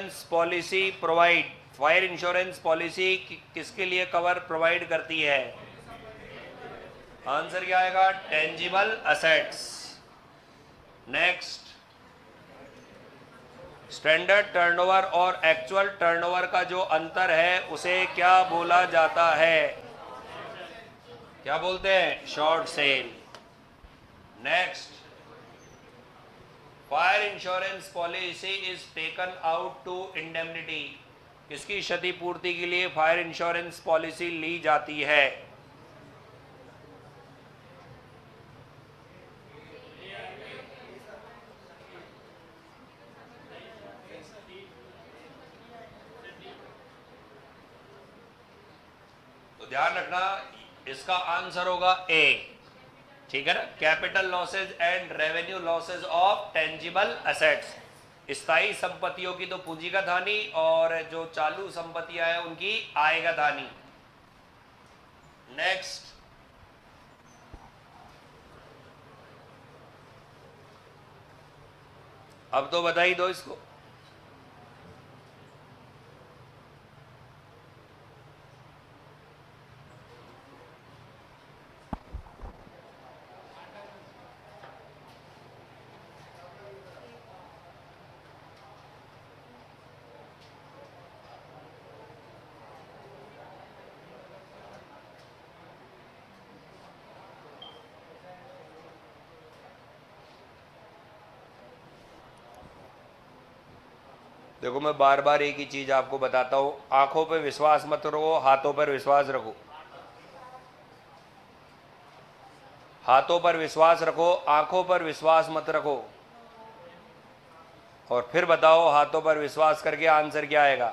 Insurance policy provide, fire insurance policy किसके लिए cover provide करती है? आंसर क्या आएगा? Tangible assets. Next, standard turnover और एक्चुअल टर्नओवर का जो अंतर है उसे क्या बोला जाता है? क्या बोलते हैं? Short sale. Next, fire insurance policy is taken out to indemnity, किसकी क्षतिपूर्ति के लिए फायर इंश्योरेंस पॉलिसी ली जाती है? तो ध्यान रखना, इसका आंसर होगा ए। ठीक है ना? Capital losses and revenue losses of tangible assets, स्थायी संपत्तियों की तो पूंजीगत हानि और जो चालू संपत्तियां हैं उनकी आयगत हानि। नेक्स्ट, अब तो बता ही दो इसको। देखो, मैं बार बार एक ही चीज आपको बताता हूं, आंखों पे विश्वास मत रखो, हाथों पर विश्वास रखो। हाथों पर विश्वास रखो, आंखों पर विश्वास मत रखो। और फिर बताओ, हाथों पर विश्वास करके आंसर क्या आएगा?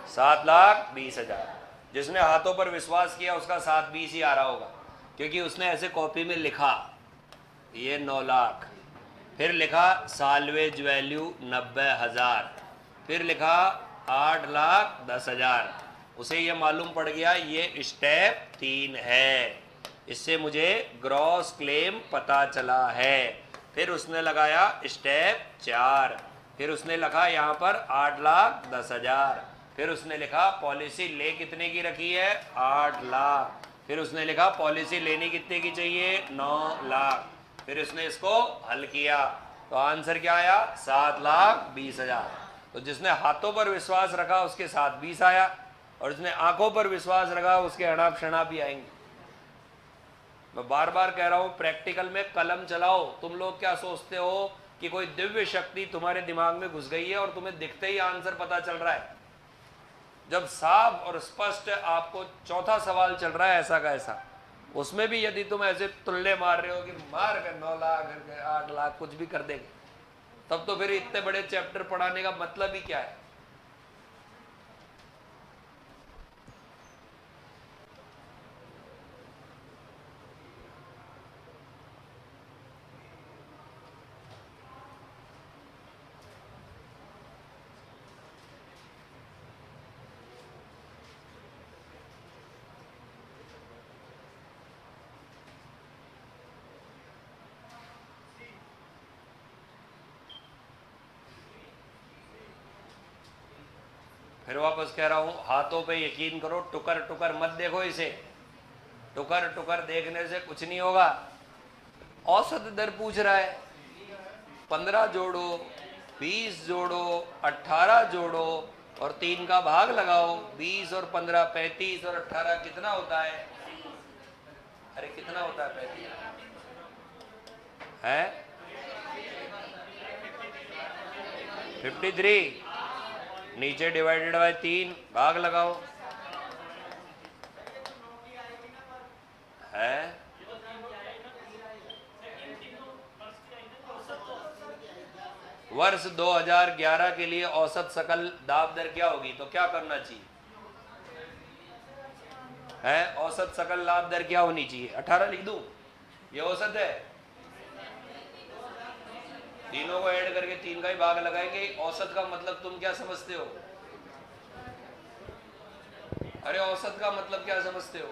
7,20,000। जिसने हाथों पर विश्वास किया उसका 7,20 ही आ रहा होगा, क्योंकि उसने ऐसे कॉपी में लिखा ये 9 लाख, फिर लिखा साल्वेज वैल्यू 90,000, फिर लिखा 8,10,000। उसे ये मालूम पड़ गया ये स्टेप 3 है, इससे मुझे ग्रॉस क्लेम पता चला है। फिर उसने लगाया स्टेप 4, फिर उसने लिखा यहाँ पर 8,10,000, फिर उसने लिखा पॉलिसी ले कितने की रखी है? 8 लाख, फिर उसने लिखा पॉलिसी लेनी कितने की चाहिए? 9 लाख, फिर उसने इसको हल किया तो आंसर क्या आया? 7,20,000। तो जिसने हाथों पर विश्वास रखा उसके 7,20 आया, और जिसने आंखों पर विश्वास रखा उसके अनाप शनाप भी आएंगे। मैं बार बार कह रहा हूं, प्रैक्टिकल में कलम चलाओ। तुम लोग क्या सोचते हो कि कोई दिव्य शक्ति तुम्हारे दिमाग में घुस गई है और तुम्हें दिखते ही आंसर पता चल रहा है? जब साफ और स्पष्ट आपको चौथा सवाल चल रहा है ऐसा का ऐसा, उसमें भी यदि तुम ऐसे तुल्ले मार रहे हो कि मार कर 9 लाख 8 लाख कुछ भी कर देंगे, तब तो फिर इतने बड़े चैप्टर पढ़ाने का मतलब ही क्या है? फिर वापस कह रहा हूं, हाथों पे यकीन करो, टुकर टुकर मत देखो इसे। टुकर टुकर देखने से कुछ नहीं होगा। औसत दर पूछ रहा है, 15 जोड़ो, 20 जोड़ो, 18 जोड़ो और 3 का भाग लगाओ। 20 और 15 35 और 18 कितना होता है? अरे कितना होता है? 35 है 53। नीचे डिवाइडेड बाय 3, भाग लगाओ। है वर्ष 2011 के लिए औसत सकल दाब दर क्या होगी? तो क्या करना चाहिए? है औसत सकल लाभ दर क्या होनी चाहिए? 18 लिख दूं? ये औसत है, तीनों को ऐड करके 3 का ही भाग लगाएंगे। औसत का मतलब तुम क्या समझते हो? अरे औसत का मतलब क्या समझते हो?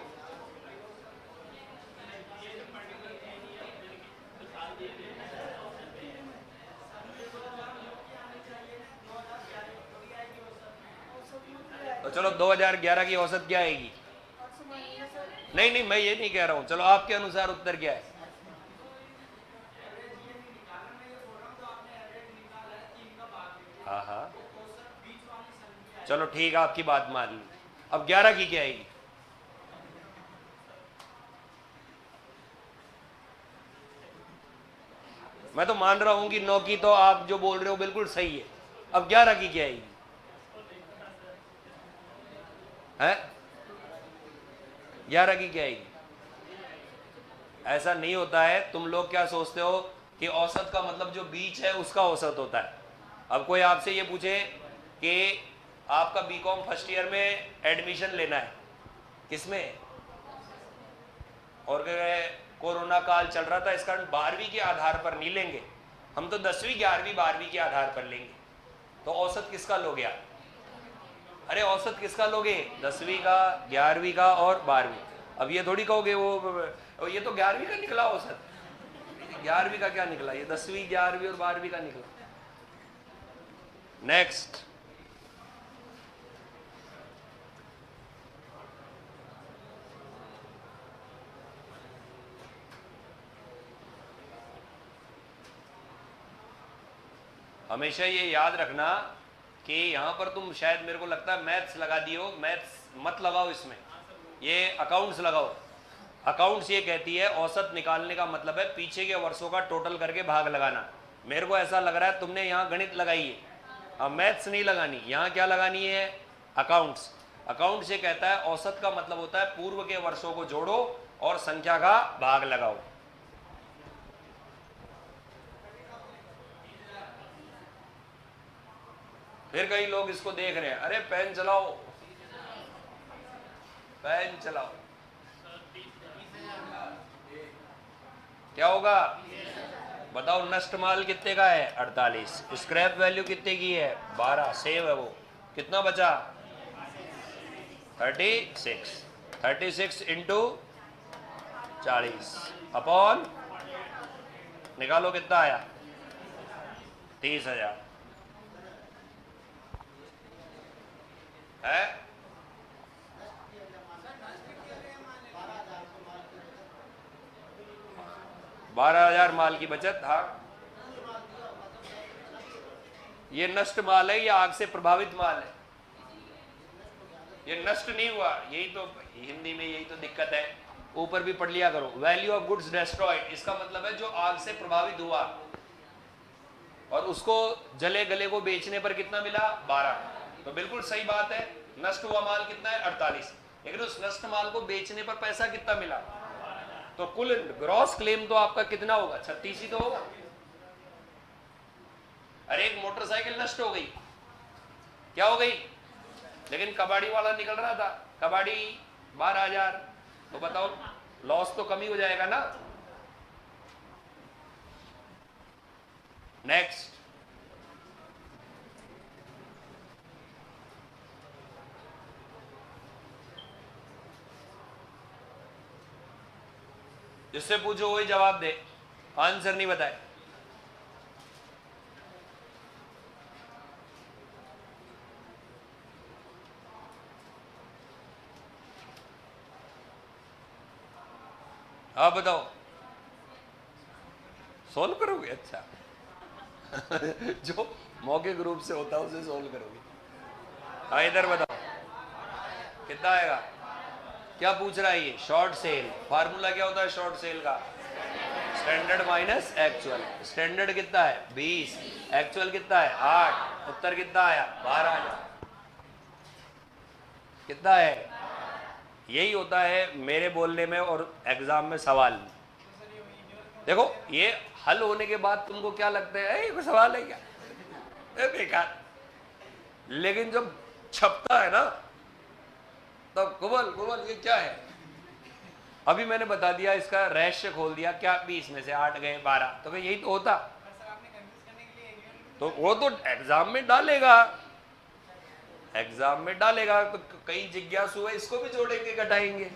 तो चलो 2011 की औसत क्या आएगी? नहीं नहीं, मैं ये नहीं कह रहा हूं, चलो आपके अनुसार उत्तर क्या है? हाँ हाँ, चलो ठीक है, आपकी बात मान ली। अब 11 की क्या आएगी? मैं तो मान रहा हूं कि 9 की तो आप जो बोल रहे हो बिल्कुल सही है। अब 11 की क्या आएगी? है 11 की क्या आएगी? ऐसा नहीं होता है, तुम लोग क्या सोचते हो कि औसत का मतलब जो बीच है उसका औसत होता है। अब कोई आपसे ये पूछे कि आपका बीकॉम फर्स्ट ईयर में एडमिशन लेना है, किसमें, और कोरोना काल चल रहा था, इस कारण 12वीं के आधार पर नहीं लेंगे हम, तो 10वीं 11वीं 12वीं के आधार पर लेंगे। तो औसत किसका लोगे आप? अरे औसत किसका लोगे? 10वीं का, 11वीं का और 12वीं। अब ये थोड़ी कहोगे वो ये तो 11वीं का निकला औसत, 11वीं का क्या निकला, ये 10वीं 11वीं और 12वीं का निकला। नेक्स्ट, हमेशा ये याद रखना कि यहां पर तुम शायद, मेरे को लगता है मैथ्स लगा दियो, मैथ्स मत लगाओ इसमें, ये अकाउंट्स लगाओ। अकाउंट्स ये कहती है औसत निकालने का मतलब है पीछे के वर्षों का टोटल करके भाग लगाना। मेरे को ऐसा लग रहा है तुमने यहाँ गणित लगाई है, अब मैथ्स नहीं लगानी, यहाँ क्या लगानी है? अकाउंट्स। अकाउंट्स ये कहता है औसत का मतलब होता है पूर्व के वर्षों को जोड़ो और संख्या का भाग लगाओ। फिर कई लोग इसको देख रहे हैं, अरे पेन चलाओ, पेन चलाओ, क्या होगा? बताओ, नष्ट माल कितने का है? 48। स्क्रैप वैल्यू कितने की है? 12। सेव है वो, कितना बचा? 36। 36 इंटू 40 अपॉन, निकालो कितना आया? 30,000 है। 12,000 माल की बचत। हाँ, ये नष्ट माल है या आग से प्रभावित माल है? ये नष्ट नहीं हुआ, यही तो हिंदी में यही तो दिक्कत है, ऊपर भी पढ़ लिया करो। वैल्यू ऑफ गुड्स डेस्ट्रॉयड, इसका मतलब है जो आग से प्रभावित हुआ और उसको जले गले को बेचने पर कितना मिला? 12। तो बिल्कुल सही बात है, नष्ट हुआ माल कितना है? 48। लेकिन उस नष्ट माल को बेचने पर पैसा कितना मिला? तो कुल ग्रॉस क्लेम तो आपका कितना होगा? 36 ही तो होगा। अरे एक मोटरसाइकिल नष्ट हो गई, क्या हो गई? लेकिन कबाड़ी वाला निकल रहा था, कबाड़ी 12,000, तो बताओ लॉस तो कम ही हो जाएगा ना। नेक्स्ट, जिससे पूछो वही जवाब दे, आंसर नहीं बताए। आप बताओ, सोल्व करोगे? अच्छा जो मौखिक रूप से होता है उसे सोल्व करोगे। हाँ इधर बताओ कितना आएगा? क्या पूछ रहा है ये? Short cell. फार्मूला क्या होता है शॉर्ट सेल का? Standard minus actual. स्टैंडर्ड कितना है? 20। एक्चुअल कितना है? 8। उत्तर कितना आया? 12,000। कितना है? यही होता है मेरे बोलने में और एग्जाम में सवाल। देखो ये हल होने के बाद तुमको क्या लगता है, कोई सवाल है क्या, बेकार, लेकिन जब छपता है ना तब गुबल ये क्या है। अभी मैंने बता दिया, इसका रहस्य खोल दिया, क्या 20 में से 8 गए 12, तो यही तो होता। तो वो तो एग्जाम में डालेगा, एग्जाम में डालेगा, तो कई जिज्ञासु है इसको भी जोड़ेंगे घटाएंगे,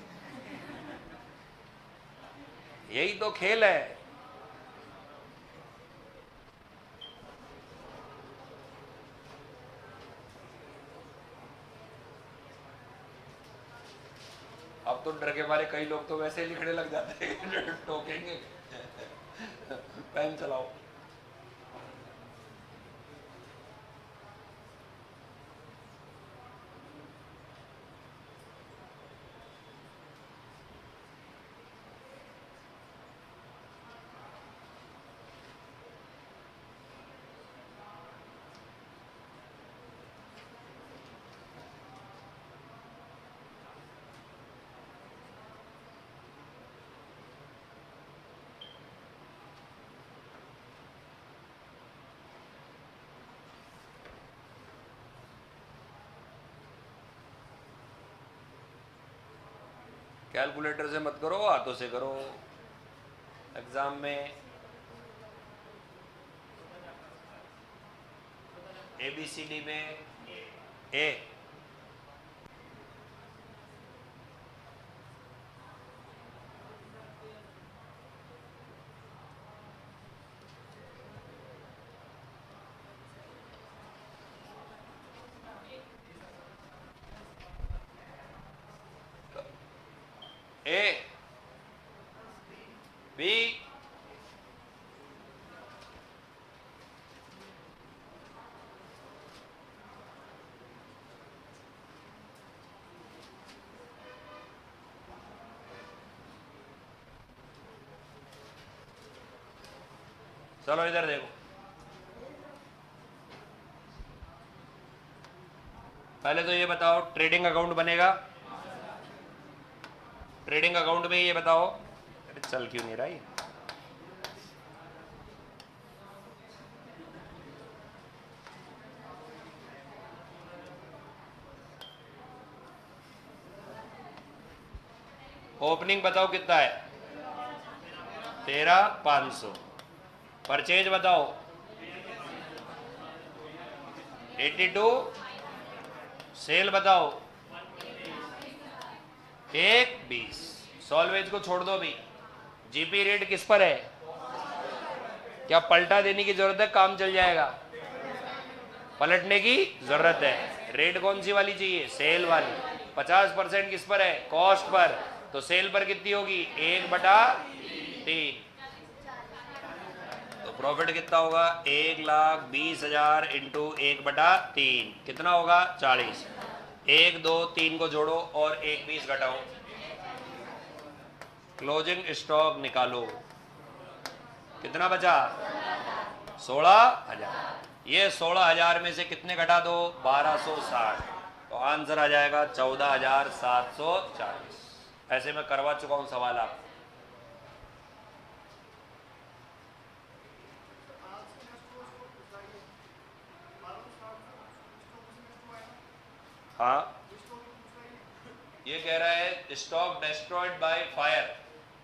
यही तो खेल है। अब तो डर के मारे कई लोग तो वैसे ही लिखने लग जाते हैं टोकेंगे। पेन चलाओ। कैलकुलेटर से मत करो, हाथों से करो एग्जाम में। ABCD में ए, बी, चलो इधर देखो। पहले तो ये बताओ ट्रेडिंग अकाउंट बनेगा? ट्रेडिंग अकाउंट में ये बताओ, अरे चल क्यों नहीं रहा ये? ओपनिंग बताओ कितना है? 13,500। परचेज बताओ 82। सेल बताओ 1,20। सॉल्वेज को छोड़ दो अभी। जीपी रेट किस पर है? क्या पलटा देने की जरूरत है? काम चल जाएगा? पलटने की जरूरत है। रेट कौन सी वाली चाहिए? सेल वाली। 50% किस पर है? Cost per. तो सेल पर कितनी होगी? 1/3। तो प्रॉफिट कितना होगा? 1,20,000 इंटू 1/3 कितना होगा? 40। 1, 2, 3 को जोड़ो और 1,20 घटाओ। क्लोजिंग स्टॉक निकालो। कितना बचा? 16,000। ये 16,000 में से कितने घटा दो? 1,260। तो आंसर आ जाएगा 14,740। ऐसे मैं करवा चुका हूं सवाल आप। हाँ, ये कह रहा है स्टॉक डिस्ट्रॉयड बाय फायर,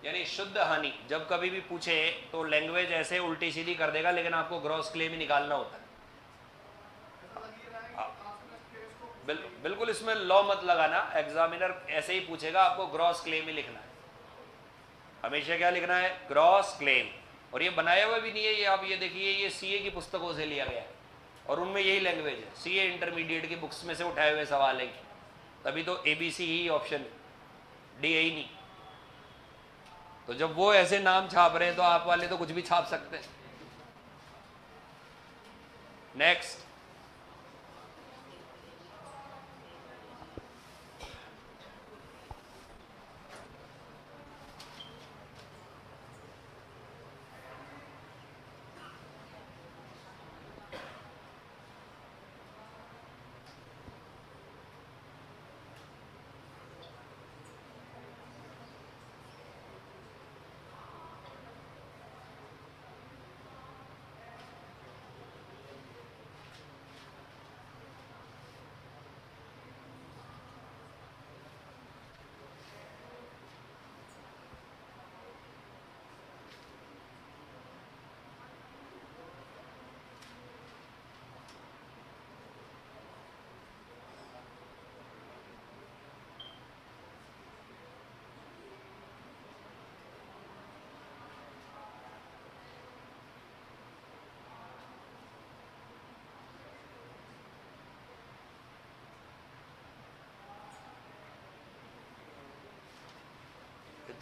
यानी शुद्ध हानि। जब कभी भी पूछे तो लैंग्वेज ऐसे उल्टी सीधी कर देगा, लेकिन आपको ग्रॉस क्लेम ही निकालना होता है। बिल्कुल इसमें लॉ मत लगाना, एग्जामिनर ऐसे ही पूछेगा, आपको ग्रॉस क्लेम ही लिखना है। हमेशा क्या लिखना है? Gross claim. और ये बनाया हुआ भी नहीं है, ये आप ये देखिए, ये सीए की पुस्तकों से लिया गया है और उनमें यही लैंग्वेज है। सीए इंटरमीडिएट की बुक्स में से उठाए हुए सवाल है। तभी तो ABC ही ऑप्शन, डी ही नहीं। तो जब वो ऐसे नाम छाप रहे हैं तो आप वाले तो कुछ भी छाप सकते हैं। नेक्स्ट।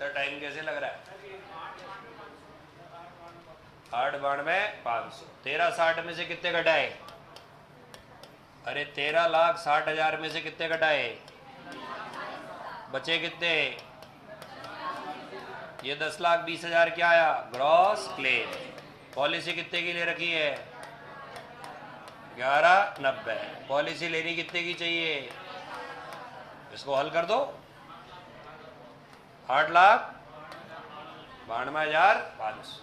इतना टाइम कैसे लग रहा है? 892,500। 1360 में से कितने घटाए? अरे 13,60,000 में से कितने घटाए? बचे कितने? ये 10,20,000 क्या आया? Gross claim. पॉलिसी कितने की ले रखी है? 1190। पॉलिसी लेनी कितने की चाहिए? इसको हल कर दो। 8,92,500।